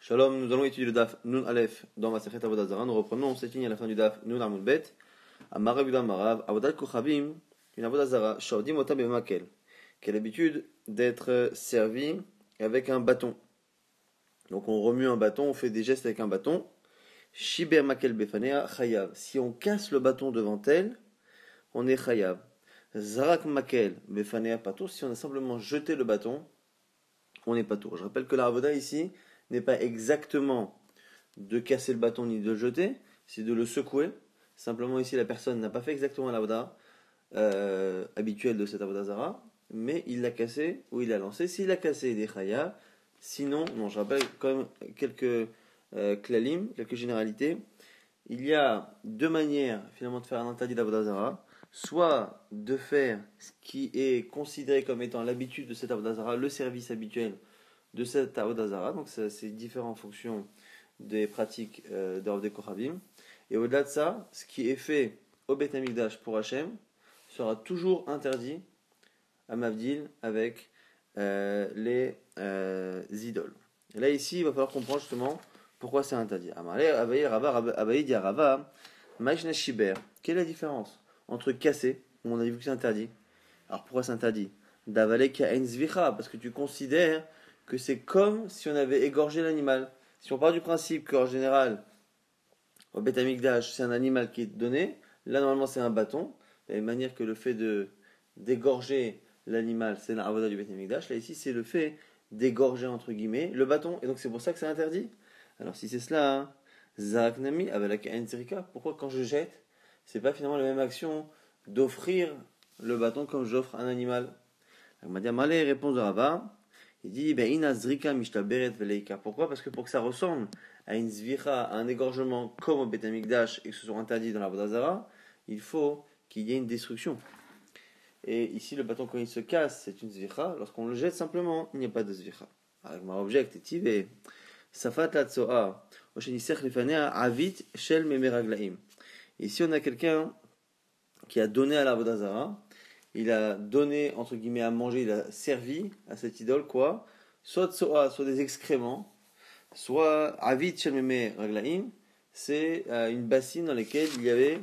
Shalom, nous allons étudier le Daf Nun Aleph dans Masechet Avodah Zarah. Nous reprenons cette ligne à la fin du Daf Nun Amud Bet. Amarav Yudam Marav, Avodat Kochavim, une Avodah Zarah, Shodim Otam Bemakel, qui a l'habitude d'être servi avec un bâton. Donc on remue un bâton, on fait des gestes avec un bâton. Shiber Makel Befanea Chayav. Si on casse le bâton devant elle, on est Chayav. Zarak Makel Befanea Patur. Si on a simplement jeté le bâton, on est Patur. Je rappelle que la Avodah ici n'est pas exactement de casser le bâton ni de le jeter, c'est de le secouer. Simplement ici la personne n'a pas fait exactement l'avoda habituelle de cette avoda zara, mais il l'a cassé ou il l'a lancé. S'il l'a cassé, il est chayav. Sinon, non, je rappelle quand même quelques klalim, quelques généralités. Il y a deux manières finalement de faire un interdit d'avoda zara. Soit de faire ce qui est considéré comme étant l'habitude de cette avoda zara, le service habituel de cette avoda zara, donc c'est différent en fonction des pratiques de Rav de Kochavim. Et au-delà de ça, ce qui est fait au Beth Amikdash pour Hachem sera toujours interdit à Mavdil avec les idoles. Et là ici, il va falloir comprendre justement pourquoi c'est interdit. Quelle est la différence entre casser, où on a vu que c'est interdit? Alors pourquoi c'est interdit? D'avaler ka'en zvicha, parce que tu considères que c'est comme si on avait égorgé l'animal. Si on part du principe qu'en général, au Beth Amikdash, c'est un animal qui est donné, là normalement c'est un bâton, de la même manière que le fait d'égorger l'animal, c'est l'avoda du Beth Amikdash, là ici c'est le fait d'égorger entre guillemets le bâton, et donc c'est pour ça que c'est interdit. Alors si c'est cela, Zak Nami, avec la Zrika, pourquoi quand je jette, c'est pas finalement la même action d'offrir le bâton comme j'offre un animal? On m'a dit Amalé, réponse de Rava. Il dit Ina Zrika Mishtaberet Veleika. Pourquoi? Parce que pour que ça ressemble à une zvicha, à un égorgement comme au Beth Amikdash et que ce soit interdit dans la Avodah Zara, il faut qu'il y ait une destruction. Et ici, le bâton, quand il se casse, c'est une zvicha. Lorsqu'on le jette simplement, il n'y a pas de zvicha. Avec ma object et tivé. Safat la tsoa. Oshenisech lefanea avit shel memeraglaim. Ici, on a quelqu'un qui a donné à la Avodah Zara. Il a donné, entre guillemets, à manger, il a servi à cette idole, quoi? Soit tsoa, soit des excréments, soit avit shel memeraglaim. C'est une bassine dans laquelle il y avait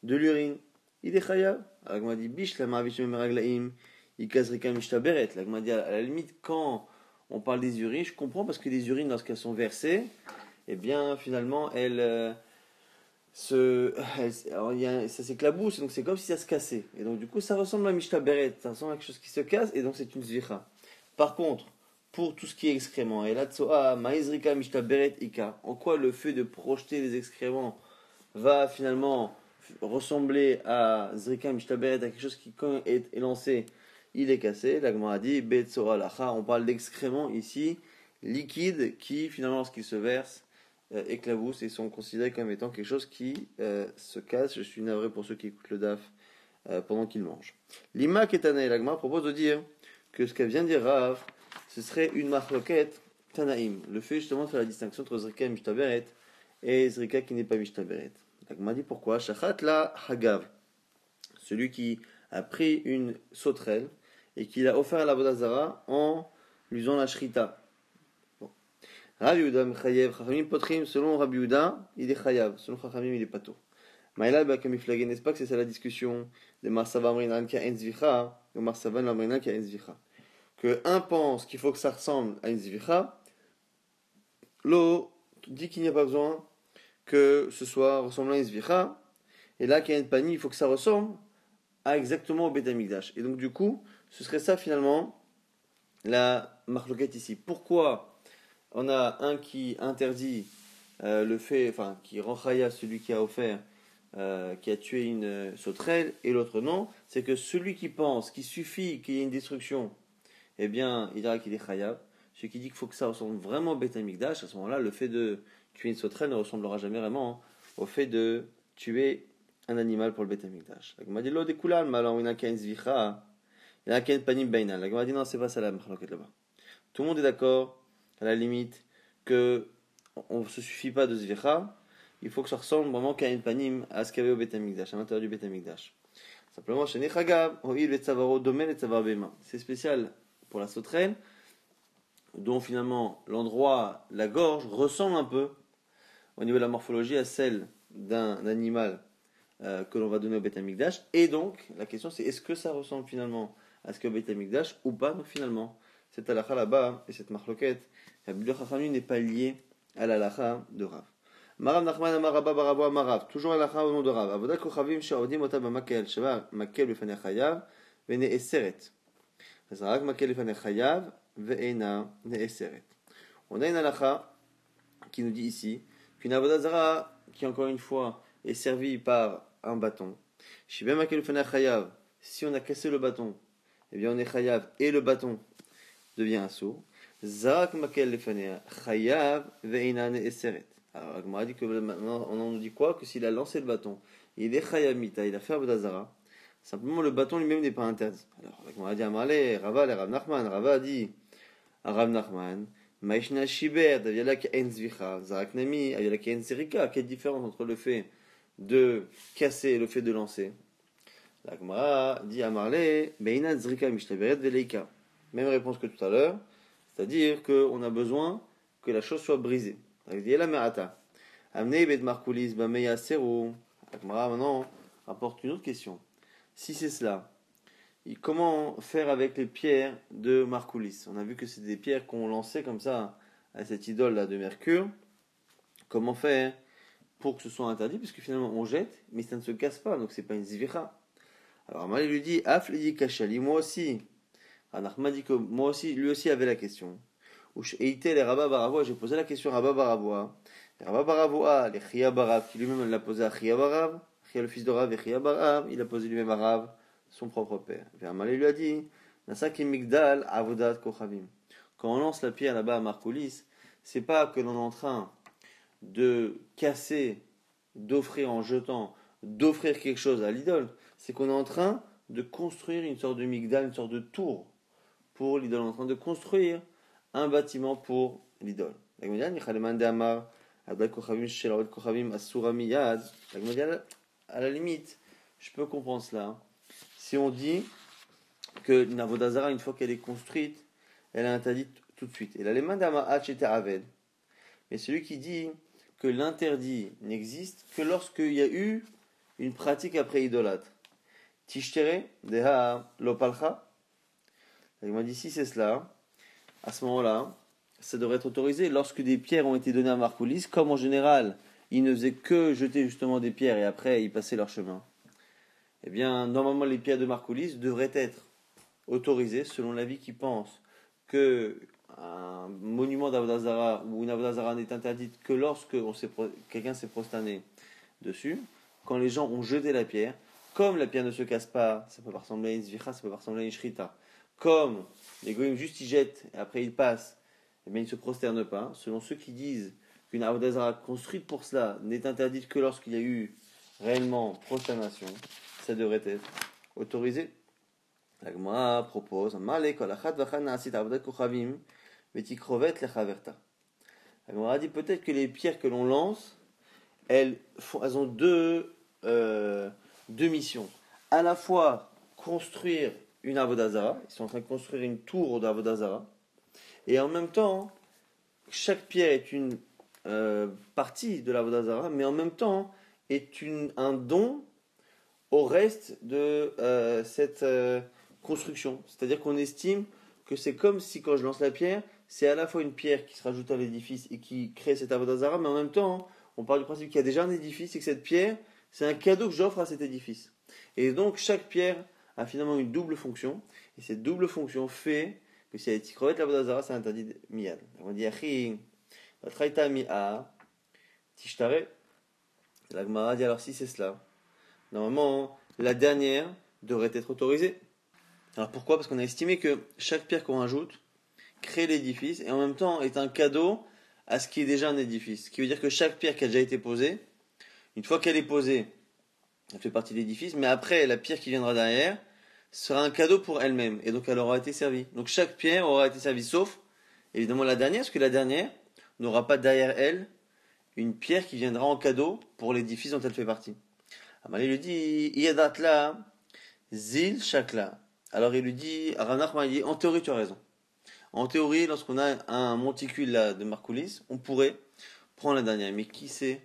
de l'urine. Il est chayav. Alors, on m'a dit, bish, la ma'avit shel memeraglaim, il kazrika mishtaberet. Là, on m'a dit, à la limite, quand on parle des urines, je comprends parce que les urines, lorsqu'elles sont versées, eh bien, finalement, ça s'éclabousse, donc c'est comme si ça se cassait. Et donc, du coup, ça ressemble à Mishta Beret, ça ressemble à quelque chose qui se casse, et donc c'est une zvicha. Par contre, pour tout ce qui est excrément, et là, tsoa, maïzrika Mishta Beret Ika, en quoi le fait de projeter les excréments va finalement ressembler à Zrika Mishta Beret, à quelque chose qui, quand est lancé, il est cassé. La Gemara a dit, Betsoa Lacha, on parle d'excréments ici, liquides, qui finalement, lorsqu'ils se versent, éclaboussent et sont considérés comme étant quelque chose qui se casse. Je suis navré pour ceux qui écoutent le DAF pendant qu'ils mangent. Lima Ketana et l'Agma propose de dire que ce qu'elle vient de dire Rav, ce serait une marloquette Tanaïm. Le fait justement de faire la distinction entre Zrika Mishtaberet et Zrika qui n'est pas Mishtaberet. L'Agma dit pourquoi? Shachat la Hagav. Celui qui a pris une sauterelle et qui l'a offert à la Vodazara en lui faisant la Shrita. Rabbi Yehuda Mechayev, Chachamim Potrim, selon Rabbi Yehuda, il est Chayav, selon Chachamim, il est Pato. Maïla Bakamiflagé, n'est-ce pas que c'est ça la discussion de Marsava Amrinan qui a Enzvicha, ou Marsava Amrinan qui a Enzvicha? Que un pense qu'il faut que ça ressemble à Enzvicha, l'autre dit qu'il n'y a pas besoin que ce soit ressemblant à Enzvicha, et là qu'il y a une panie, il faut que ça ressemble à exactement au Beth Amikdash. Et donc du coup, ce serait ça finalement la marloquette ici. Pourquoi on a un qui interdit le fait, enfin qui rend chaya celui qui a offert, qui a tué une sauterelle, et l'autre non? C'est que celui qui pense qu'il suffit qu'il y ait une destruction, eh bien il dira qu'il est chaya. Celui qui dit qu'il faut que ça ressemble vraiment au Beth Amikdash, à ce moment-là, le fait de tuer une sauterelle ne ressemblera jamais vraiment au fait de tuer un animal pour le Beth Amikdash. La Gemara dit l'eau des coulades, mais alors il n'y a qu'un zvicha, il n'y a qu'un panim bainan. La Gemara dit non, c'est pas ça la marloquette là-bas. Tout le monde est d'accord, à la limite, que on ne se suffit pas de zvicha, il faut que ça ressemble vraiment qu'à une panim à ce qu'il y avait au Beth Amikdash, à l'intérieur du Beth Amikdash. Simplement, chez Nechagav, c'est spécial pour la sauterelle, dont finalement l'endroit, la gorge, ressemble un peu au niveau de la morphologie à celle d'un animal que l'on va donner au Beth Amikdash. Et donc, la question c'est est-ce que ça ressemble finalement à ce qu'au Beth Amikdash ou pas? Donc finalement, cette halakha là-bas et cette marloquette, la Bible Chachamim n'est pas liée à la halakha de Rav. Marav Nachman Amar Rabba Barabo Amarav, toujours halakha au nom de Rav. Avodat Kochavim She'odim Ota B'Makel Sheva Makel B'Fanei Chayav Ve'Ne'eseret. Zarak Makel B'Fanei Chayav Ve'ena Ne'eseret. On a une halakha qui nous dit ici qu'une avodat zara qui encore une fois est servie par un bâton. Shibem Makel B'Fanei Chayav. Si on a cassé le bâton, eh bien on est chayav et le bâton devient un seau. Zarak Makel B'Fanei Chayav Ve'ena Ne'eseret. Alors, Agmara dit que maintenant, on nous dit quoi? Que s'il a lancé le bâton, il est chayamita, il a fait Avodah Zara, simplement le bâton lui-même n'est pas interdit. Alors, Agmara dit Amalé, Rava, le Rav Nachman, Rava dit à Rav Nachman, Maishna Shiber, Daviala Kaen Zvicha, Zarak Nami, Aviala Kaen Zerika. Quelle différence entre le fait de casser et le fait de lancer? Agmara dit Amalé, Beina Zrika Mishtaberet Veleika. Même réponse que tout à l'heure, c'est-à-dire qu'on a besoin que la chose soit brisée. Maintenant apporte une autre question. Si c'est cela, comment faire avec les pierres de Marcoulis? On a vu que c'est des pierres qu'on lançait comme ça à cette idole là de Mercure. Comment faire pour que ce soit interdit? Parce que finalement on jette, mais ça ne se casse pas, donc c'est pas une zvicha. Alors Amal lui dit Afli Kachali, moi aussi. Anachma dit que moi aussi, lui aussi avait la question. Et les Rabba Baravoa, j'ai posé la question à Rabba Baravoa. Rabba Baravoa, les Chia Barav, qui lui-même l'a posé à Chia Barav, Chia le fils de Rav et Chia Barav, il a posé lui-même à Rav, son propre père. Et Amalé lui a dit, Nasaki Migdal Avodat Kochavim. Quand on lance la pierre là-bas à Marcoulis, c'est pas que l'on est en train de casser, d'offrir en jetant, d'offrir quelque chose à l'idole, c'est qu'on est en train de construire une sorte de Migdal, une sorte de tour pour l'idole, on est en train de construire un bâtiment pour l'idole. À la limite, je peux comprendre cela. Si on dit que une avodah zara, une fois qu'elle est construite, elle est interdite tout de suite. Et la aved. Mais celui qui dit que l'interdit n'existe que lorsqu'il y a eu une pratique après idolâtre. Tishtere, deha lopalcha. Il m'a dit si c'est cela, à ce moment-là, ça devrait être autorisé lorsque des pierres ont été données à Marcoulis, comme en général, ils ne faisaient que jeter justement des pierres et après ils passaient leur chemin. Eh bien, normalement, les pierres de Marcoulis devraient être autorisées selon l'avis qui pense que un monument d'Avodah Zara ou une Avodah Zara n'est interdite que lorsque quelqu'un s'est prosterné dessus, quand les gens ont jeté la pierre, comme la pierre ne se casse pas, ça peut pas ressembler à une zvicha, ça peut pas ressembler à une shrita. Comme les goyim juste ils jettent et après ils passent, eh bien ils ne se prosternent pas. Selon ceux qui disent qu'une avodah zara construite pour cela n'est interdite que lorsqu'il y a eu réellement prosternation, ça devrait être autorisé. La Gemara propose la Gemara dit peut-être que les pierres que l'on lance, elles ont deux missions. À la fois construire une avodah zara, ils sont en train de construire une tour d'avodah zara, et en même temps, chaque pierre est une partie de l'avodah zara, mais en même temps est un don au reste de cette construction. C'est-à-dire qu'on estime que c'est comme si quand je lance la pierre, c'est à la fois une pierre qui se rajoute à l'édifice et qui crée cette avodah zara, mais en même temps, on parle du principe qu'il y a déjà un édifice et que cette pierre, c'est un cadeau que j'offre à cet édifice. Et donc chaque pierre a finalement une double fonction, et cette double fonction fait que si elle est tikrovet l'avodah zara, c'est interdit miyad. On dit achi, vatraita mi'a, tishtare. La Gemara dit alors si c'est cela, normalement la dernière devrait être autorisée. Alors pourquoi? Parce qu'on a estimé que chaque pierre qu'on rajoute crée l'édifice et en même temps est un cadeau à ce qui est déjà un édifice. Ce qui veut dire que chaque pierre qui a déjà été posée, une fois qu'elle est posée, elle fait partie de l'édifice, mais après la pierre qui viendra derrière sera un cadeau pour elle-même et donc elle aura été servie. Donc chaque pierre aura été servie sauf évidemment la dernière, parce que la dernière n'aura pas derrière elle une pierre qui viendra en cadeau pour l'édifice dont elle fait partie. Amalé lui dit Iyadatla Zil Shakla. Alors il lui dit Rav Nachman, en théorie tu as raison. En théorie, lorsqu'on a un monticule là, de Marcoulis, on pourrait prendre la dernière. Mais qui sait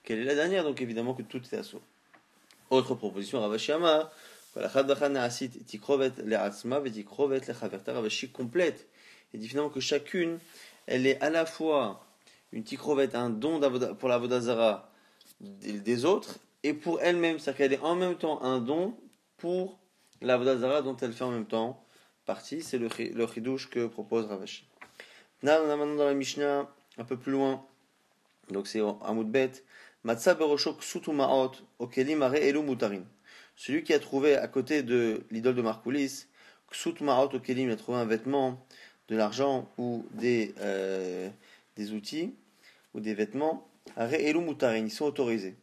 quelle est la dernière? Donc évidemment que tout est assourd. Autre proposition, Ravashi Amar, Ravashi complète. Il dit finalement que chacune, elle est à la fois une tikrovet, un don pour la Vodazara des autres, et pour elle-même, c'est-à-dire qu'elle est en même temps un don pour la Vodazara dont elle fait en même temps partie. C'est le chidouche que propose Ravashi. Là, on a maintenant dans la Mishnah, un peu plus loin, donc c'est Amoud Bet, Matza berosho ksutu ma'ot, okelim are elu mutarin. Celui qui a trouvé à côté de l'idole de Marcoulis, ksut ma'ot okelim, il a trouvé un vêtement, de l'argent ou des outils ou des vêtements, are elu mutarin, ils sont autorisés.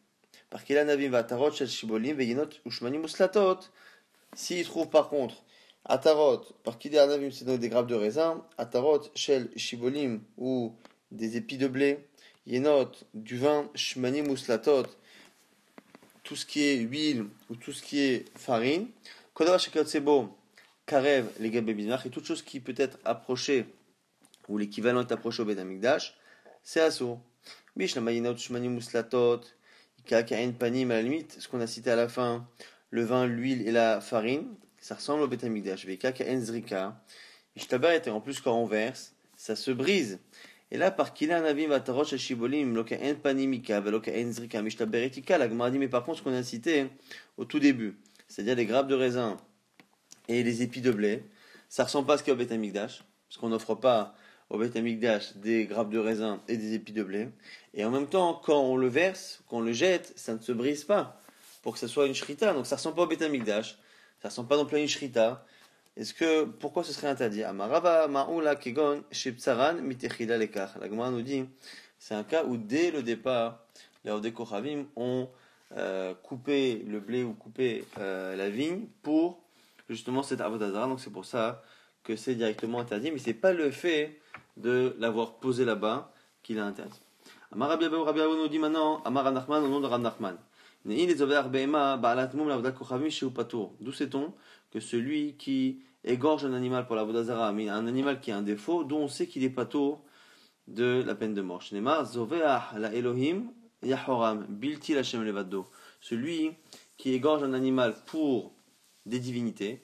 Par qu'il a navim vatarot shel shibolim veyinot ushmanim uslatot. S'il trouve par contre atarot, par qu'il a navim, c'est donc des grappes de raisin, atarot shel shibolim ou des épis de blé, yenot, du vin, shmanim uslatot, tout ce qui est huile ou tout ce qui est farine, kodava shekatsebo, karev, les gabébinach, et toute chose qui peut être approchée, ou l'équivalent est approché au Beth Amikdash, c'est assourd. Mishnama yenot, shmanim uslatot, kakaen panim, à la limite, ce qu'on a cité à la fin, le vin, l'huile et la farine, ça ressemble au Beth Amikdash. Kakaen zrika, ishtaber, et en plus quand on verse, ça se brise. Et là, par qu'il a un avis, va taroche à shibolim, loka en panimika, loka en zrika, mishtaberitika, la Gemara dit, mais par contre, ce qu'on a cité au tout début, c'est-à-dire les grappes de raisin et les épis de blé, ça ressemble pas à ce qu'il y a au Beth Amikdash, parce qu'on n'offre pas au Beth Amikdash des grappes de raisin et des épis de blé. Et en même temps, quand on le verse, quand on le jette, ça ne se brise pas, pour que ça soit une shrita. Donc ça ressemble pas au Beth Amikdash, ça ressemble pas non plus à une shrita. Pourquoi ce serait interdit? Amarava ma'ula kegon sheptsaran mitechila lekach. La Gemara nous dit, c'est un cas où dès le départ, les Odeh Kochavim ont coupé le blé ou coupé la vigne pour justement cette avodazara. Donc c'est pour ça que c'est directement interdit, mais c'est pas le fait de l'avoir posé là-bas qu'il a interdit. Amar Rabbi Abou nous dit maintenant, Amar Nachman au nom de Rav Nachman. D'où sait-on que celui qui égorge un animal pour la vodazara, mais un animal qui a un défaut, dont on sait qu'il est patour de la peine de mort. Celui qui égorge un animal pour des divinités,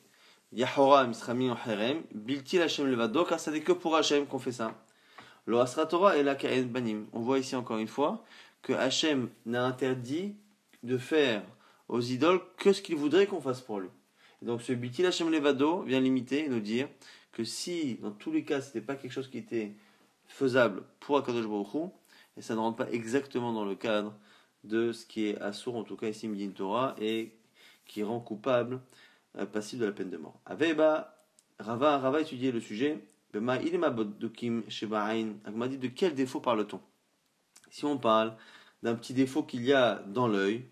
Yahoram sera mis en harem, bilti Hashem levado, car ça n'est que pour Hashem qu'on fait ça. Lo asra Torah et la ka'en banim. On voit ici encore une fois que Hashem n'a interdit de faire aux idoles que ce qu'il voudrait qu'on fasse pour lui. Et donc ce Bitil Hashem Levado vient limiter et nous dire que si, dans tous les cas, ce n'était pas quelque chose qui était faisable pour Akadosh Baruch Hu, et ça ne rentre pas exactement dans le cadre de ce qui est assour, en tout cas ici Midin Torah, et qui rend coupable, passible de la peine de mort. Aveba, Rava étudié le sujet, Bema Ilema Bodukim Shebain, Agma dit de quel défaut parle-t-on? Si on parle d'un petit défaut qu'il y a dans l'œil,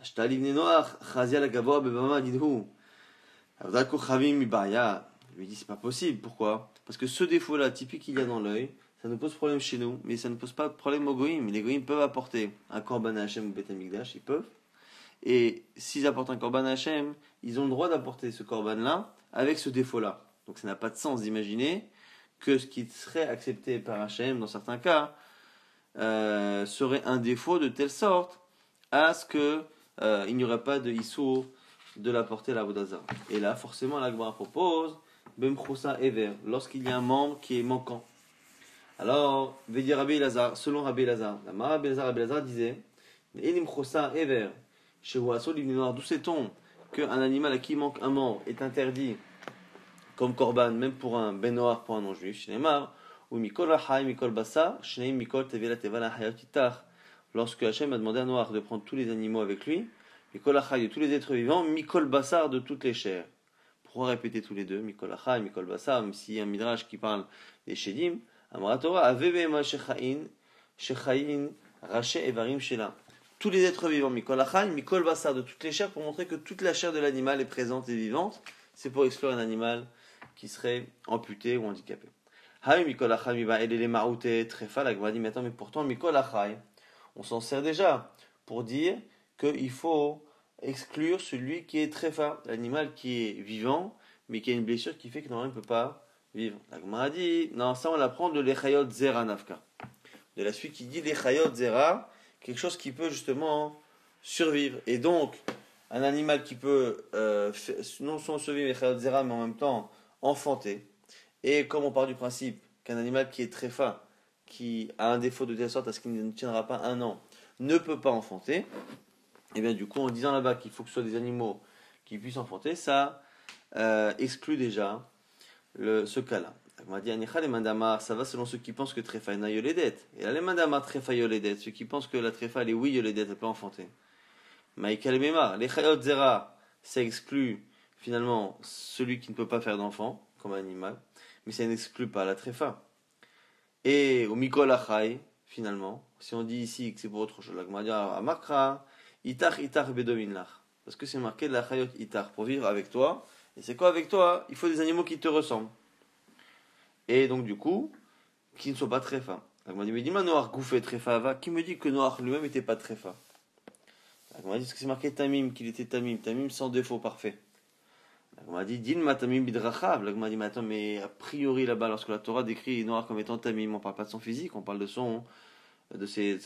je lui dis c'est pas possible. Pourquoi? Parce que ce défaut-là, typique qu'il y a dans l'œil, ça nous pose problème chez nous, mais ça ne pose pas de problème aux goïms. Les goïms peuvent apporter un korban à Hachem ou Beth Amikdash, ils peuvent. Et s'ils apportent un korban à Hachem, ils ont le droit d'apporter ce korban-là avec ce défaut-là. Donc ça n'a pas de sens d'imaginer que ce qui serait accepté par Hachem, dans certains cas, serait un défaut de telle sorte à ce que il n'y aurait pas de issour de la porter à la Vodazara. Et là, forcément, la Gemara propose Bemchousa Ever, lorsqu'il y a un membre qui est manquant. Alors, Vedi Rabbi Elazar, selon Rabbi Elazar, Rabbi Elazar disait Elim Chousa Ever, chez Ouasso, d'où sait-on qu'un animal à qui manque un membre est interdit comme korban, même pour un ben noir, pour un non-juif, chez Neymar, ou Mikol Rahai, Mikol Bassa, Shneim Mikol Tevela Tevala Hayatitar. Lorsque Hachem a demandé à Noach de prendre tous les animaux avec lui, Mikol Achai de tous les êtres vivants, Mikol Bassar de toutes les chairs. Pourquoi répéter tous les deux, Mikol Achai, Mikol Bassar, même s'il y a un midrash qui parle des Shedim, Amara Torah, Avebema Shechain, Rache Evarim Shela. Tous les êtres vivants, Mikol Achai, Mikol Bassar de toutes les chairs, pour montrer que toute la chair de l'animal est présente et vivante. C'est pour exclure un animal qui serait amputé ou handicapé. Haï Mikol Achai, Miba Elele Maoute, Trefa, la Gemara dit, mais attends, mais pourtant Mikol Achai, on s'en sert déjà pour dire qu'il faut exclure celui qui est tréfa, l'animal qui est vivant, mais qui a une blessure qui fait que normalement il ne peut pas vivre. La Gemara dit, non, ça on l'apprend de l'Echayot Zera Nafka. De la suite qui dit l'Echayot Zera, quelque chose qui peut justement survivre. Et donc, un animal qui peut non seulement survivre l'Echayot Zera, mais en même temps enfanter. Et comme on part du principe qu'un animal qui est tréfa, qui a un défaut de telle sorte à ce qu'il ne tiendra pas un an, ne peut pas enfanter, et bien du coup, en disant là-bas qu'il faut que ce soit des animaux qui puissent enfanter, ça exclut déjà ce cas-là. On m'a dit, les mandamar, ça va selon ceux qui pensent que tréfa est na yoledet. Et là, les mandamar tréfa yoledet, ceux qui pensent que la tréfa, elle est oui yoledet, elle peut enfanter. Maïkal mema, les chayot zera, ça exclut finalement celui qui ne peut pas faire d'enfant, comme un animal, mais ça n'exclut pas la tréfa. Et au mikol achai, finalement, si on dit ici que c'est pour autre chose, la Gemara dit amakra, itar bedomin lach. Parce que c'est marqué la chayot itar, pour vivre avec toi. Et c'est quoi avec toi? Il faut des animaux qui te ressemblent. Et donc du coup, qui ne soient pas tréfa. La Gemara dit, mais dis-moi Noach gouffé tréfa ava, qui me dit que Noach lui-même n'était pas tréfa? La Gemara dit, parce que c'est marqué tamim, qu'il était tamim sans défaut parfait. La Gemara dit, Dilma tamim bidrachav. La Gemara dit, mais attends, mais a priori là-bas, lorsque la Torah décrit Noach comme étant tamim, on parle pas de son physique, on parle de sa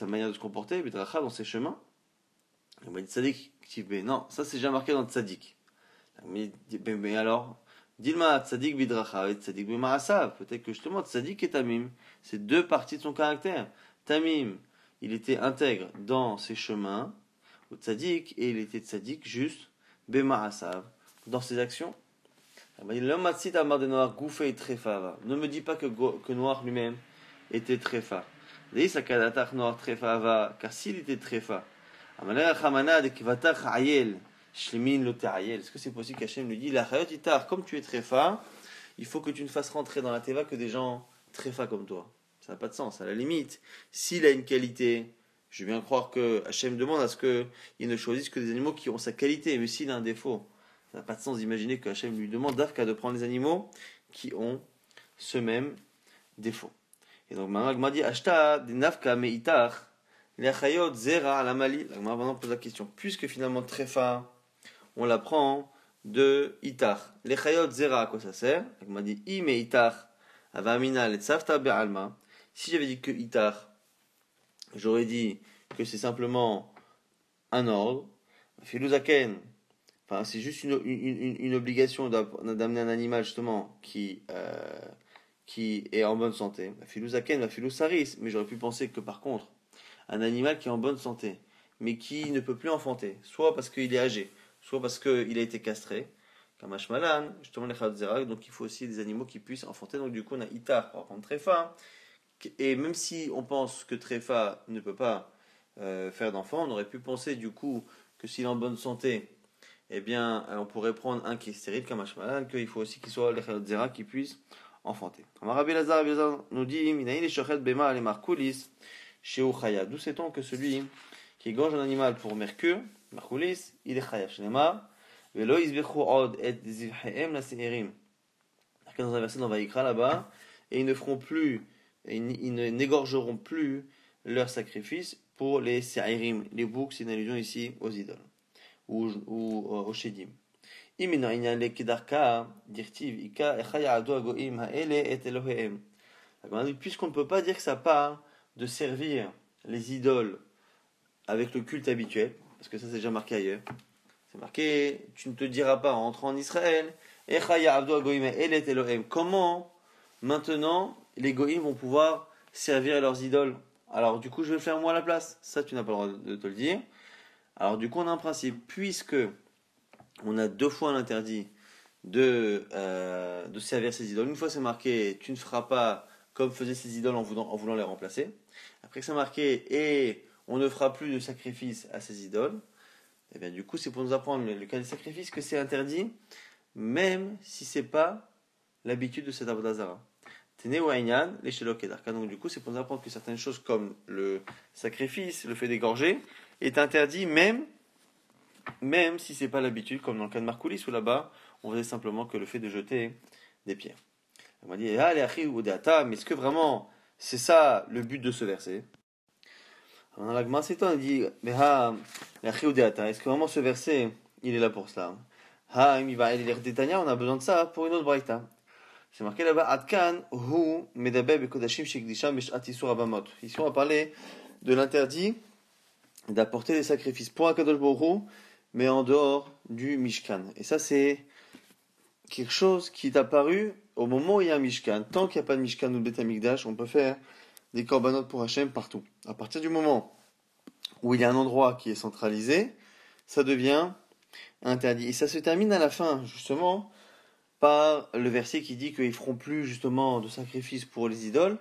manière de se comporter, bidrachav, dans ses chemins. La Gemara dit, tzadik, non, ça c'est déjà marqué dans tzadik. Mais alors, Dilma tzadik bidrachav et tzadik bimarasav. Peut-être que justement tzadik et tamim, c'est deux parties de son caractère. Tamim, il était intègre dans ses chemins, au tzadik, et il était tzadik juste bimarasav, dans ses actions. Ne me dis pas que Noach lui-même était tréfa. Car s'il était tréfa, est-ce que c'est possible qu'Hachem lui dit la chayot itar, comme tu es tréfa, il faut que tu ne fasses rentrer dans la teva que des gens tréfa comme toi. Ça n'a pas de sens. À la limite, s'il a une qualité, je veux bien croire que Hachem demande à ce qu'il ne choisisse que des animaux qui ont sa qualité, mais s'il a un défaut, ça n'a pas de sens d'imaginer que Hachem lui demande d'Afka de prendre les animaux qui ont ce même défaut. Et donc maintenant, m'a dit Ashta des nafka me itar les chayot zera la mali. La Gemara maintenant pose la question, puisque finalement tréfa, on l'apprend de itar. Les chayot zera, à quoi ça sert? La Gemara dit i me itar avamina le tzavta be'alma. Si j'avais dit que itar, j'aurais dit que c'est simplement un ordre. Filouzaken. Enfin, c'est juste une obligation d'amener un animal justement qui est en bonne santé. La filouzaken, la filousaris. Mais j'aurais pu penser que par contre, un animal qui est en bonne santé, mais qui ne peut plus enfanter, soit parce qu'il est âgé, soit parce qu'il a été castré, comme Hashmalan, justement les Khadzera, donc il faut aussi des animaux qui puissent enfanter. Donc du coup, on a Itar pour apprendre Tréfa. Et même si on pense que Tréfa ne peut pas faire d'enfant, on aurait pu penser du coup que s'il est en bonne santé, eh bien, on pourrait prendre un qui est stérile, comme Hashmalan, qu'il faut aussi qu'il soit les Khadzera qui puissent enfanter. Rabbi Lazar nous dit, Minaï les Shochet Bema les Markoulis, chez Uchaya. D'où sait-on que celui qui égorge un animal pour Mercure, Markoulis, il est Chayav. Shnema, Velo Izbechu Od et Zivheem la Seirim. Dans un verset dans Vaïkra là-bas, et ils ne feront plus, ils n'égorgeront plus leur sacrifice pour les Seirim. Les boucs, c'est une allusion ici aux idoles, ou aux Shedim. Imina Inyan le Kedarka, Dirtiv, Ika, Echaya Ado Agoim, Haele et Eloheem. Puisqu'on ne peut pas dire que ça part de servir les idoles avec le culte habituel, parce que ça c'est déjà marqué ailleurs. C'est marqué, tu ne te diras pas en entrant en Israël, comment maintenant les goïms vont pouvoir servir leurs idoles? Alors du coup je vais le faire moi à la place. Ça tu n'as pas le droit de te le dire. Alors du coup on a un principe, puisque on a deux fois l'interdit de servir ces idoles. Une fois c'est marqué, tu ne feras pas comme faisaient ces idoles en voulant les remplacer. Après que c'est marqué, et on ne fera plus de sacrifice à ces idoles, et bien du coup c'est pour nous apprendre le cas des sacrifices que c'est interdit, même si c'est pas l'habitude de cet Avodah Zara. Tene ou Aïnyan, les Shelok et Darka. Donc du coup c'est pour nous apprendre que certaines choses comme le sacrifice, le fait d'égorger, est interdit même si c'est pas l'habitude, comme dans le cas de Markoulis où là-bas on faisait simplement que le fait de jeter des pierres. On m'a dit, mais est-ce que vraiment c'est ça le but de ce verset? Alors, la Gemara s'étonne, elle dit, mais est-ce que vraiment ce verset, il est là pour cela? On a besoin de ça pour une autre braïta. C'est marqué là-bas, Adkan, hu, medaber bekodashim shekdisham bishat isur abamot. Ici, on va parler de l'interdit d'apporter des sacrifices pour Akadosh Baruch Hu, mais en dehors du Mishkan. Et ça, c'est quelque chose qui est apparu au moment où il y a un Mishkan. Tant qu'il n'y a pas de Mishkan ou de Beth Amikdash, on peut faire des korbanot pour Hachem partout. À partir du moment où il y a un endroit qui est centralisé, ça devient interdit. Et ça se termine à la fin, justement, par le verset qui dit qu'ils feront plus, justement, de sacrifices pour les idoles,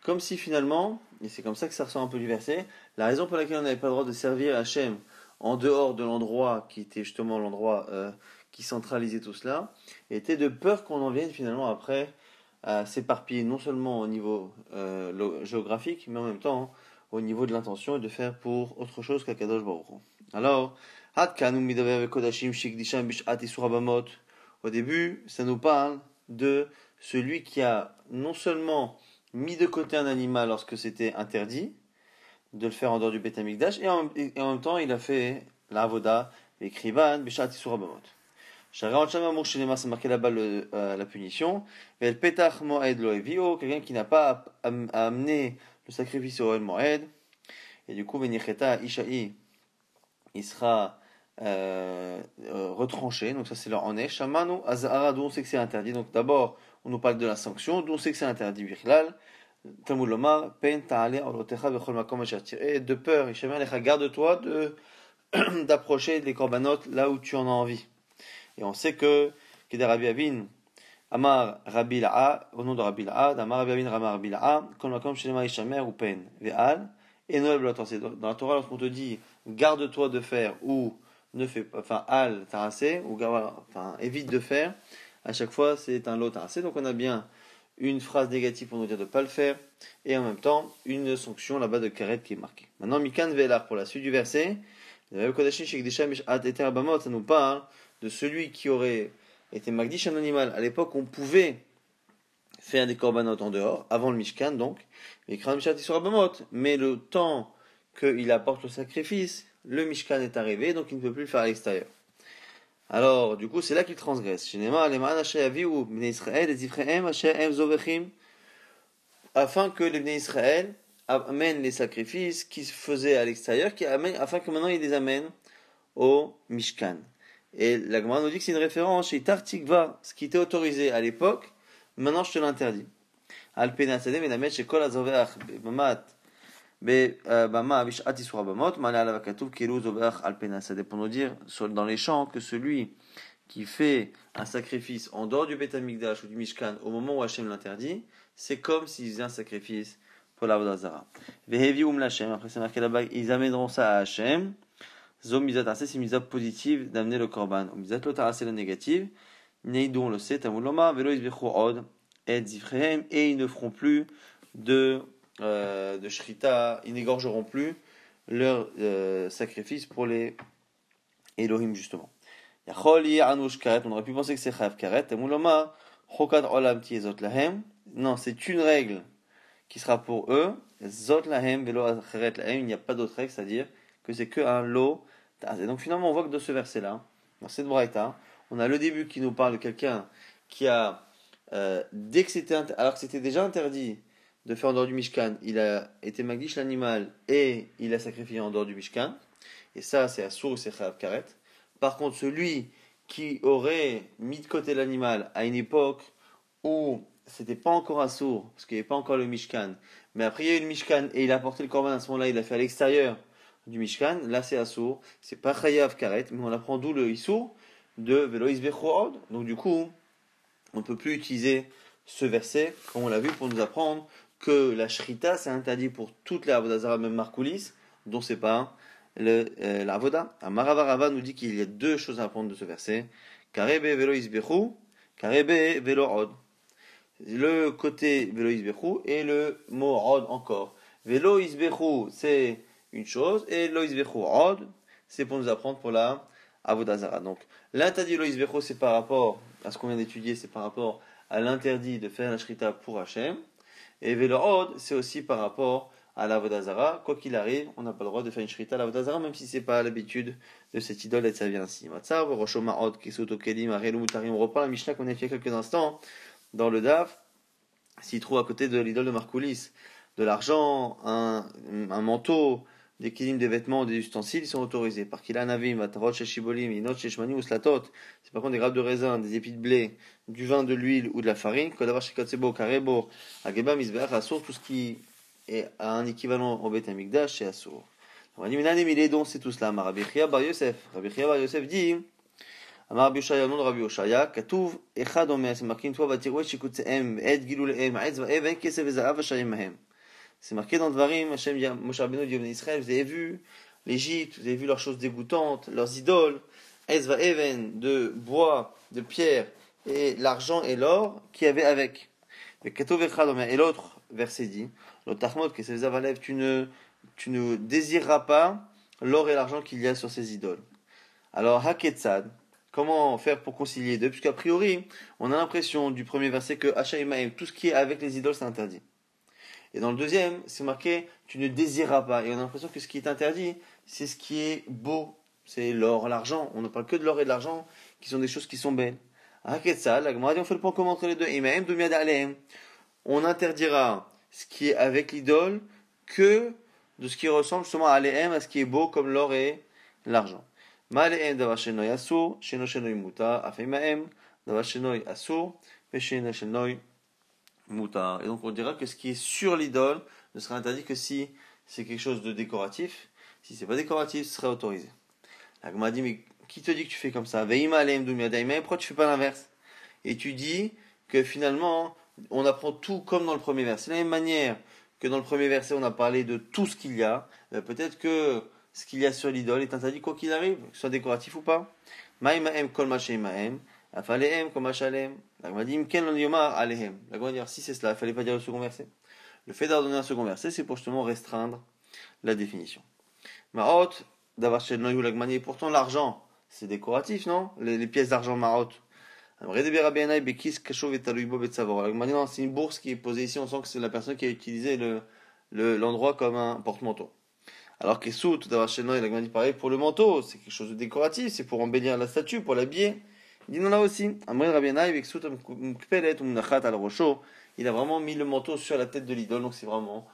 comme si finalement, et c'est comme ça que ça ressort un peu du verset, la raison pour laquelle on n'avait pas le droit de servir Hachem en dehors de l'endroit qui était justement l'endroit qui centralisait tout cela, était de peur qu'on en vienne finalement après à s'éparpiller non seulement au niveau géographique, mais en même temps au niveau de l'intention et de faire pour autre chose qu'Akadosh Baruch Hu. Alors, au début, ça nous parle de celui qui a non seulement mis de côté un animal lorsque c'était interdit, de le faire en dehors du Beth Amikdash, et en même temps, il a fait la avoda, les kriban, bishat isur abamot. Shara Shama Amour Shinema, c'est marqué là-bas la punition. Vel petach moed lo evio, quelqu'un qui n'a pas amené le sacrifice au El Moed, et du coup, venicheta isha'i, il sera retranché, donc ça c'est leur onesh. Shamanu azara, d'où on sait que c'est interdit. Donc d'abord, on nous parle de la sanction, d'où on sait que c'est interdit. Bichlal, Talmud Lomar, pen ta'ale olotecha bechol makom asher tireh, de peur, Ishamer lecha, garde-toi d'approcher les korbanot là où tu en as envie. Et on sait que Keder Rabbi Avin, Amar Rabbi La'a, au nom de Rabbi La'a, Amar Rabbi Avin, Ramar Rabbi La'a, Kol makom shenema Ishamer ou pen ve'al, et Noël Blotan. C'est dans la Torah lorsqu'on te dit garde-toi de faire ou ne fais pas, enfin al tarasé ou enfin évite de faire. À chaque fois c'est un lot tarasé. Donc on a bien une phrase négative pour nous dire de ne pas le faire et en même temps une sanction là-bas de karet qui est marquée. Maintenant Mikan Ve'elar pour la suite du verset. Ça nous parle de celui qui aurait été magdish un animal. À l'époque on pouvait faire des korbanot en dehors, avant le Mishkan donc, mais le temps qu'il apporte le sacrifice, le Mishkan est arrivé, donc il ne peut plus le faire à l'extérieur. Alors, du coup, c'est là qu'il transgresse. Afin que les Bnei Israël amènent les sacrifices qui se faisaient à l'extérieur, afin que maintenant ils les amènent au Mishkan. Et la Gemara nous dit que c'est une référence chez Tartikva, ce qui était autorisé à l'époque, maintenant je te l'interdis. Alpenatade menamet chez Kol Azoveach Mamat Bama Bishat Isur Bamot Mala Alavakatuv Kilu Zoveach Alpenatade, pour nous dire dans les champs que celui qui fait un sacrifice en dehors du Beth Amikdash ou du Mishkan au moment où Hachem l'interdit, c'est comme s'il faisait un sacrifice pour l'Avodah Zara. Vehevium l'Hachem, après c'est marqué là-bas, ils amèneront ça à Hachem. Zom mizat assez, c'est mizat positive d'amener le korban. Mizat l'autre assez la négative. Neidou on le sait, tamuloma, velo isbechu od, et zifrehem, et ils ne feront plus de shrita, ils n'égorgeront plus leur sacrifice pour les Elohim justement. Yachol anush karet, on aurait pu penser que c'est chayav karet, tamuloma, chokad olam tiezot lahem. Non, c'est une règle qui sera pour eux. Zot lahem, velo acheret lahem, il n'y a pas d'autre règle, c'est-à-dire que c'est que un lot. Et donc finalement on voit que dans ce verset-là, dans cette braïta, on a le début qui nous parle de quelqu'un qui a, dès que c'était alors que c'était déjà interdit de faire en dehors du Mishkan, il a été magdish l'animal et il a sacrifié en dehors du Mishkan. Et ça c'est assour ou c'est chayav karet. Par contre celui qui aurait mis de côté l'animal à une époque où c'était pas encore assour, parce qu'il n'y avait pas encore le Mishkan, mais après il y a eu le Mishkan et il a apporté le korban à ce moment-là, il l'a fait à l'extérieur du Mishkan, là c'est assour, c'est pas chayav karet, mais on apprend d'où le issour de velo isbechu od. Donc du coup, on ne peut plus utiliser ce verset, comme on l'a vu, pour nous apprendre que la shrita c'est interdit pour toutes les avodah zara, même markoulis, dont c'est pas l'avoda. Amaravarava nous dit qu'il y a deux choses à apprendre de ce verset. Karebe velo isbechu, karebe velo od. Le côté velo isbechu et le mot od encore. Velo isbechu c'est une chose, et lo isbechu od, c'est pour nous apprendre pour la avodah zara. Donc, l'interdit lo isbechu, c'est par rapport à ce qu'on vient d'étudier, c'est par rapport à l'interdit de faire la shrita pour Hachem, et velo od, c'est aussi par rapport à l'avodah zara. Quoi qu'il arrive, on n'a pas le droit de faire une shrita à l'avodah zara, même si c'est pas l'habitude de cette idole, et ça vient ainsi. Matzar, roshoma od, kesuto kelim, arelu mutarim, on reprend la Mishnah qu'on a fait il y a quelques instants, dans le DAF, s'il trouve à côté de l'idole de Marcoulis de l'argent, un manteau, des kilim, des vêtements, des ustensiles, ils sont autorisés. Par qu'il a navim, atarot shibolim, inot sheshmanim ou slatot. C'est par contre des grappes de raisin, des épis de blé, du vin, de l'huile ou de la farine. Kodavar shekatsebo, karebo, ageba, misbeach, assour, tout ce qui est à un équivalent au Beth Amikdash, c'est assour. On va dire, mais donc c'est tout cela. Rabbi Chia bar Yosef. Rabbi Chia bar Yosef dit, Amar Rabbi Oshaya, non de Rabbi Oshaya, Katuv, Echad Omer, c'est marqué une fois, Vatirouet, Shikutsehem, Ed Gilulehem, Aetz Vaeven, Kesef Ezahav, Vashayim Mahem. C'est marqué dans Dvarim, Hashem dit, Moshe Rabbeinu dit, Israël, vous avez vu l'Égypte, vous avez vu leurs choses dégoûtantes, leurs idoles, Aetz Vaeven, de bois, de pierre, et l'argent et l'or qui avait avec. Et Katuv Echad Omer, et l'autre verset dit, l'autre Tachmod, Kesef Ezahav Alev, tu ne désireras pas l'or et l'argent qu'il y a sur ces idoles. Alors, Haketsad, comment faire pour concilier deux? Puisqu'a priori, on a l'impression du premier verset que Hachayim, tout ce qui est avec les idoles, c'est interdit. Et dans le deuxième, c'est marqué, tu ne désireras pas. Et on a l'impression que ce qui est interdit, c'est ce qui est beau. C'est l'or, l'argent. On ne parle que de l'or et de l'argent, qui sont des choses qui sont belles. Haketsad, la Gemara dit, on fait le point comment entre les deux. On interdira ce qui est avec l'idole que de ce qui ressemble justement à Alehem, à ce qui est beau comme l'or et l'argent. Ma'alehem davar shenoi asur, sheno shenoi mutar, afeimahem davar shenoi asur, vesheno shenoi mutar. Et donc on dira que ce qui est sur l'idole ne sera interdit que si c'est quelque chose de décoratif. Si c'est pas décoratif, ce serait autorisé. La Gemara dit, mais qui te dit que tu fais comme ça? Veima alehem dumyadaim, pourquoi tu fais pas l'inverse? Et tu dis que finalement, on apprend tout comme dans le premier verset. C'est la même manière que dans le premier verset, on a parlé de tout ce qu'il y a. Peut-être que ce qu'il y a sur l'idole est interdit quoi qu'il arrive, que ce soit décoratif ou pas. Maïmahem kol masheimahem, afalehem kol mashalem. La Gemara dit, ken lon yomar alehem. La Gemara dit, si c'est cela, il fallait pas dire le second verset. Le fait d'ordonner un second verset, c'est pour justement restreindre la définition. Ma'ot, davar shel noyou, la Gemara dit, pourtant l'argent, c'est décoratif, non? Les pièces d'argent ma'ot. Non, c'est une bourse qui est posée ici, on sent que c'est la personne qui a utilisé l'endroit comme un porte-manteau. Alors que sous tout d'avoir chez nous, il a dit pareil pour le manteau, c'est quelque chose de décoratif, c'est pour embellir la statue, pour l'habiller. Il dit non là aussi, il a vraiment mis le manteau sur la tête de l'idole, donc c'est vraiment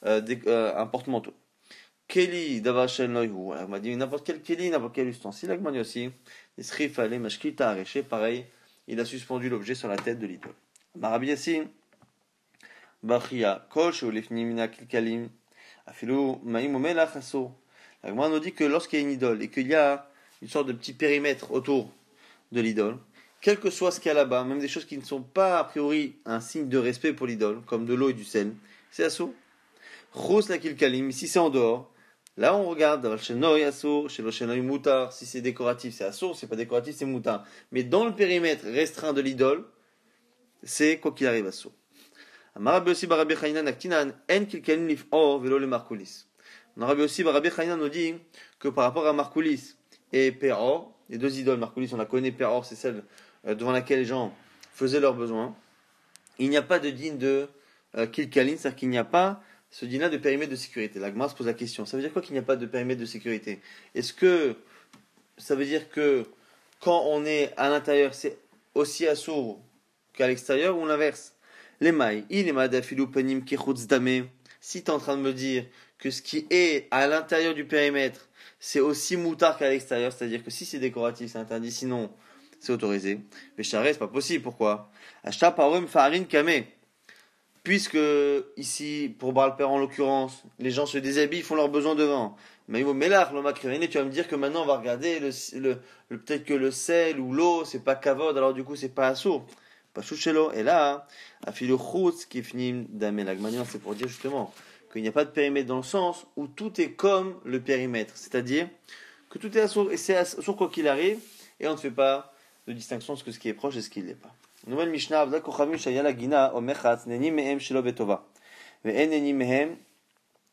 un porte-manteau. Keli d'avoir chez nous, il m'a dit n'importe quel keli, n'importe quel ustensile, il m'a dit aussi, les srif allez, mashkita arraché, pareil. Il a suspendu l'objet sur la tête de l'idole. Marabi Yassin, Bachia, Kosh ou Lefnimina Kilkalim, Afilou, Maïmoumela Chasso. La Gemara nous dit que lorsqu'il y a une idole et qu'il y a une sorte de petit périmètre autour de l'idole, quel que soit ce qu'il y a là-bas, même des choses qui ne sont pas a priori un signe de respect pour l'idole, comme de l'eau et du sel, c'est assaut. Chos la Kilkalim, si c'est en dehors, là, on regarde, si c'est décoratif, c'est assour, si c'est pas décoratif, c'est moutar. Mais dans le périmètre restreint de l'idole, c'est quoi qu'il arrive assour. Marabi aussi, Barabi Chayinan, Aktinan, En Kilkalim Lif'or, Velo le Markoulis. Marabi aussi, Barabi Chayinan nous dit que par rapport à Markoulis et Peor, les deux idoles, Markoulis, on la connaît, Peor, c'est celle devant laquelle les gens faisaient leurs besoins, il n'y a pas de digne de Kilkalim, c'est-à-dire qu'il n'y a pas ce dîner de périmètre de sécurité. La Gemara se pose la question. Ça veut dire quoi qu'il n'y a pas de périmètre de sécurité? Est-ce que ça veut dire que quand on est à l'intérieur, c'est aussi assourd qu'à l'extérieur ou l'inverse? Les mailles. Il est madafilu penim kichutz dame. Si tu es en train de me dire que ce qui est à l'intérieur du périmètre, c'est aussi moutard qu'à l'extérieur, c'est-à-dire que si c'est décoratif, c'est interdit, sinon c'est autorisé. Mais charré, c'est pas possible. Pourquoi? Ashta parum farin kame. Puisque ici, pour Baal Père en l'occurrence, les gens se déshabillent, font leurs besoins devant. Mais Melach, l'homme tu vas me dire que maintenant on va regarder peut-être que le sel ou l'eau, c'est pas kavod, alors du coup c'est pas assourd. Pas chouchelo. Et là, afilu chutz qui finit d'amelag. Maintenant c'est pour dire justement qu'il n'y a pas de périmètre dans le sens où tout est comme le périmètre. C'est-à-dire que tout est assourd et c'est assourd quoi qu'il arrive et on ne fait pas de distinction entre ce qui est proche et ce qui ne l'est pas. Nouvelle Mishnah, Avda Kochavim Shayala Gina Omechatz Neni Mehem Shelo Betova. Ve'en Neni Mehem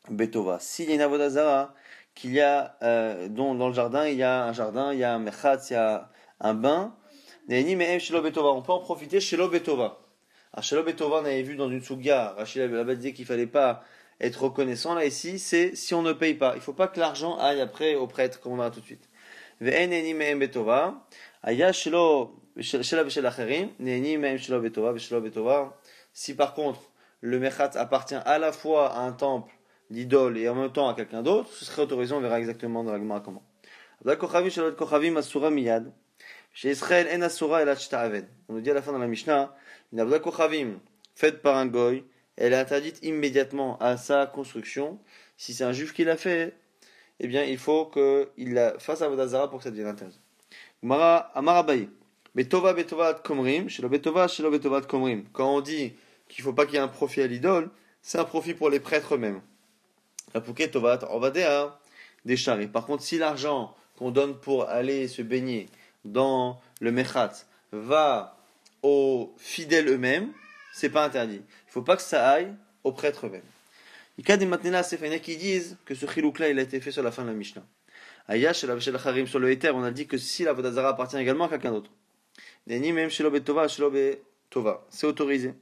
Betova. S'il y a une avodazara, qu'il y a dans le jardin, il y a un jardin, il y a un mechatz, il y a un bain, Neni Mehem Shelo Betova. On peut en profiter Shelo Betova. Alors Shelo Betova, on avait vu dans une sugia, Rachid Abba disait qu'il fallait pas être reconnaissant. Là ici, c'est si on ne paye pas. Il faut pas que l'argent aille après au prêtre, comme on verra tout de suite. Ve'en Neni Mehem Betova. Aya Shelo Si par contre, le Mechatz appartient à la fois à un temple, l'idole, et en même temps à quelqu'un d'autre, ce serait autorisé, on verra exactement dans la Gemara comment. On nous dit à la fin dans la Mishnah, une Avodat Kochavim faite par un goy, elle est interdite immédiatement à sa construction. Si c'est un juif qui l'a fait, eh bien il faut qu'il la fasse à Avodat Zara pour que ça devienne interdit. Amar Abaye, Betova Betova ad Komrim, Shelo Betova Shelo Betova ad Komrim. Quand on dit qu'il ne faut pas qu'il y ait un profit à l'idole, c'est un profit pour les prêtres eux-mêmes. Rapouké Tovat Orvadea des charés. Par contre, si l'argent qu'on donne pour aller se baigner dans le Mechatz va aux fidèles eux-mêmes, c'est pas interdit. Il ne faut pas que ça aille aux prêtres eux-mêmes. Il y a des maintenant qui disent que ce chilouk-là il a été fait sur la fin de la Mishnah. Ayash sur le Éther, on a dit que si la Vodazara appartient également à quelqu'un d'autre. Deni même Shelo Betova, Shelo Betova. C'est autorisé.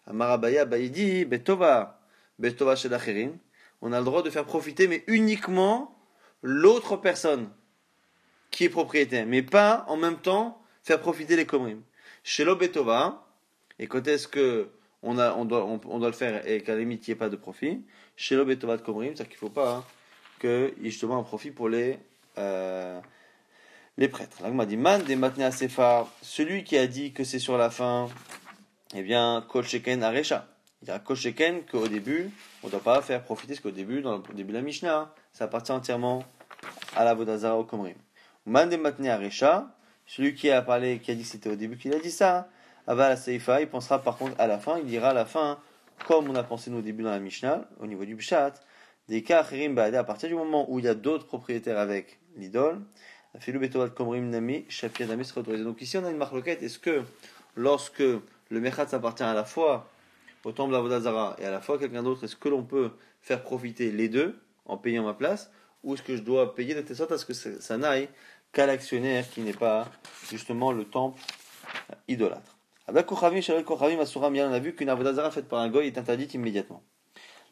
Amarabaya Baïdi, Betova, Betova Shel Acherim. On a le droit de faire profiter, mais uniquement l'autre personne qui est propriétaire, mais pas en même temps faire profiter les Komrim. Shelo Betova, et quand est-ce que on doit le faire et qu'à la limite il n'y ait pas de profit. Shelo Betova de Komrim, c'est-à-dire qu'il ne faut pas qu'il y ait justement un profit pour les prêtres. Là, on m'a dit Man de Matne Asefa, celui qui a dit que c'est sur la fin, eh bien, Kol Sheken Aresha. Il y a Kol Sheken qu'au début, on ne doit pas faire profiter, parce qu'au début, dans le début de la Mishnah, ça appartient entièrement à la Vodazara au Komrim. Man de Matne Aresha, celui qui a parlé, qui a dit que c'était au début qu'il a dit ça, Aval Seifa, il pensera par contre à la fin, il dira à la fin, comme on a pensé nous au début dans la Mishnah, au niveau du Pshat, des cas Achirim Baadé, à partir du moment où il y a d'autres propriétaires avec l'idole, Afilou Betovat Komrim Nami, Shapir Nami sera autorisé. Donc ici on a une marloquette, est-ce que lorsque le Mechatz appartient à la fois au temple d'Avodazara et à la fois à quelqu'un d'autre, est-ce que l'on peut faire profiter les deux en payant ma place, ou est-ce que je dois payer de telle sorte à ce que ça n'aille qu'à l'actionnaire qui n'est pas justement le temple idolâtre. Avec Kochavim, Shalel Kochavim, Asuram, on a vu qu'une Avodazara faite par un goy est interdite immédiatement.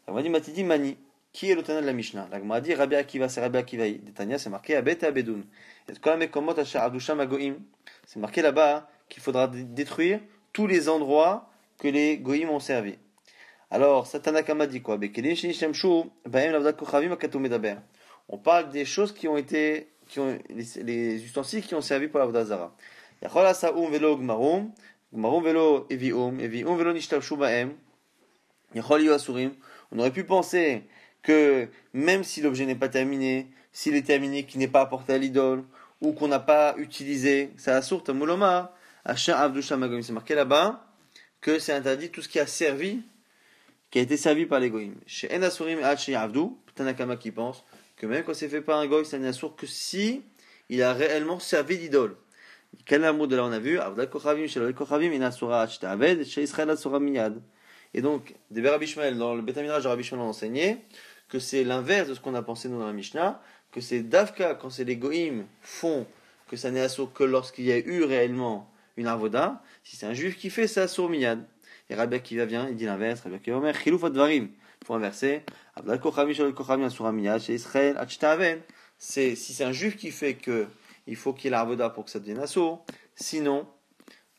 La Gemara dit Matidi Mani, qui est le tenant de la Mishnah? La Gemara dit Rabbi Akiva, c'est Rabbi Akiva. Détania, c'est marqué Abet et Abedun. Et quand la Mekomot Asher Adusham Agoim, c'est marqué là-bas qu'il faudra détruire tous les endroits que les Goïm ont servi. Alors, Satanakama dit quoi? On parle des choses qui ont été, les ustensiles qui ont servi pour la Vodazara. Yachol Saoum Velo Gmarum, Gmarum Velo Evium Velo Nishtabshu Baem, Yachol Yoasurim. On aurait pu penser que même si l'objet n'est pas terminé, s'il est terminé, qu'il n'est pas apporté à l'idole, ou qu'on n'a pas utilisé, ça assourt à Mouloma, Asher Avdusha Magom, c'est marqué là-bas, que c'est interdit tout ce qui a servi, qui a été servi par les goïms. Chez En Asurim et Hachi Avdu, Tanakama qui pense que même quand c'est fait par un goïm, ça n'est assour que si il a réellement servi d'idole. Quel amour de là on a vu, Avdal Kochavim, Shalol Kochavim, In Asura Hachta Aved, chez Israël Asura Miyad. Et donc, des Rabbi Shmuel, dans le Betamidrash de Rabbi Shmuel, on a enseigné que c'est l'inverse de ce qu'on a pensé nous dans la Mishnah, que c'est Davka, quand c'est les Goïm font, que ça n'est assour que lorsqu'il y a eu réellement une avoda. Si c'est un juif qui fait, c'est assour miyad. Et Rabbi Akiva vient, il dit l'inverse, Rabbi Akiva omer, chiluf advarim. Il faut inverser. Abdal kochami shel kochami asura miyad, chez Israël, achtaven. Si c'est un juif qui fait que il faut qu'il y ait l'avoda pour que ça devienne assour. Sinon,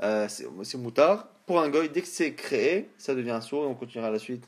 c'est moutard. Pour un goy, dès que c'est créé, ça devient assour et on continuera la suite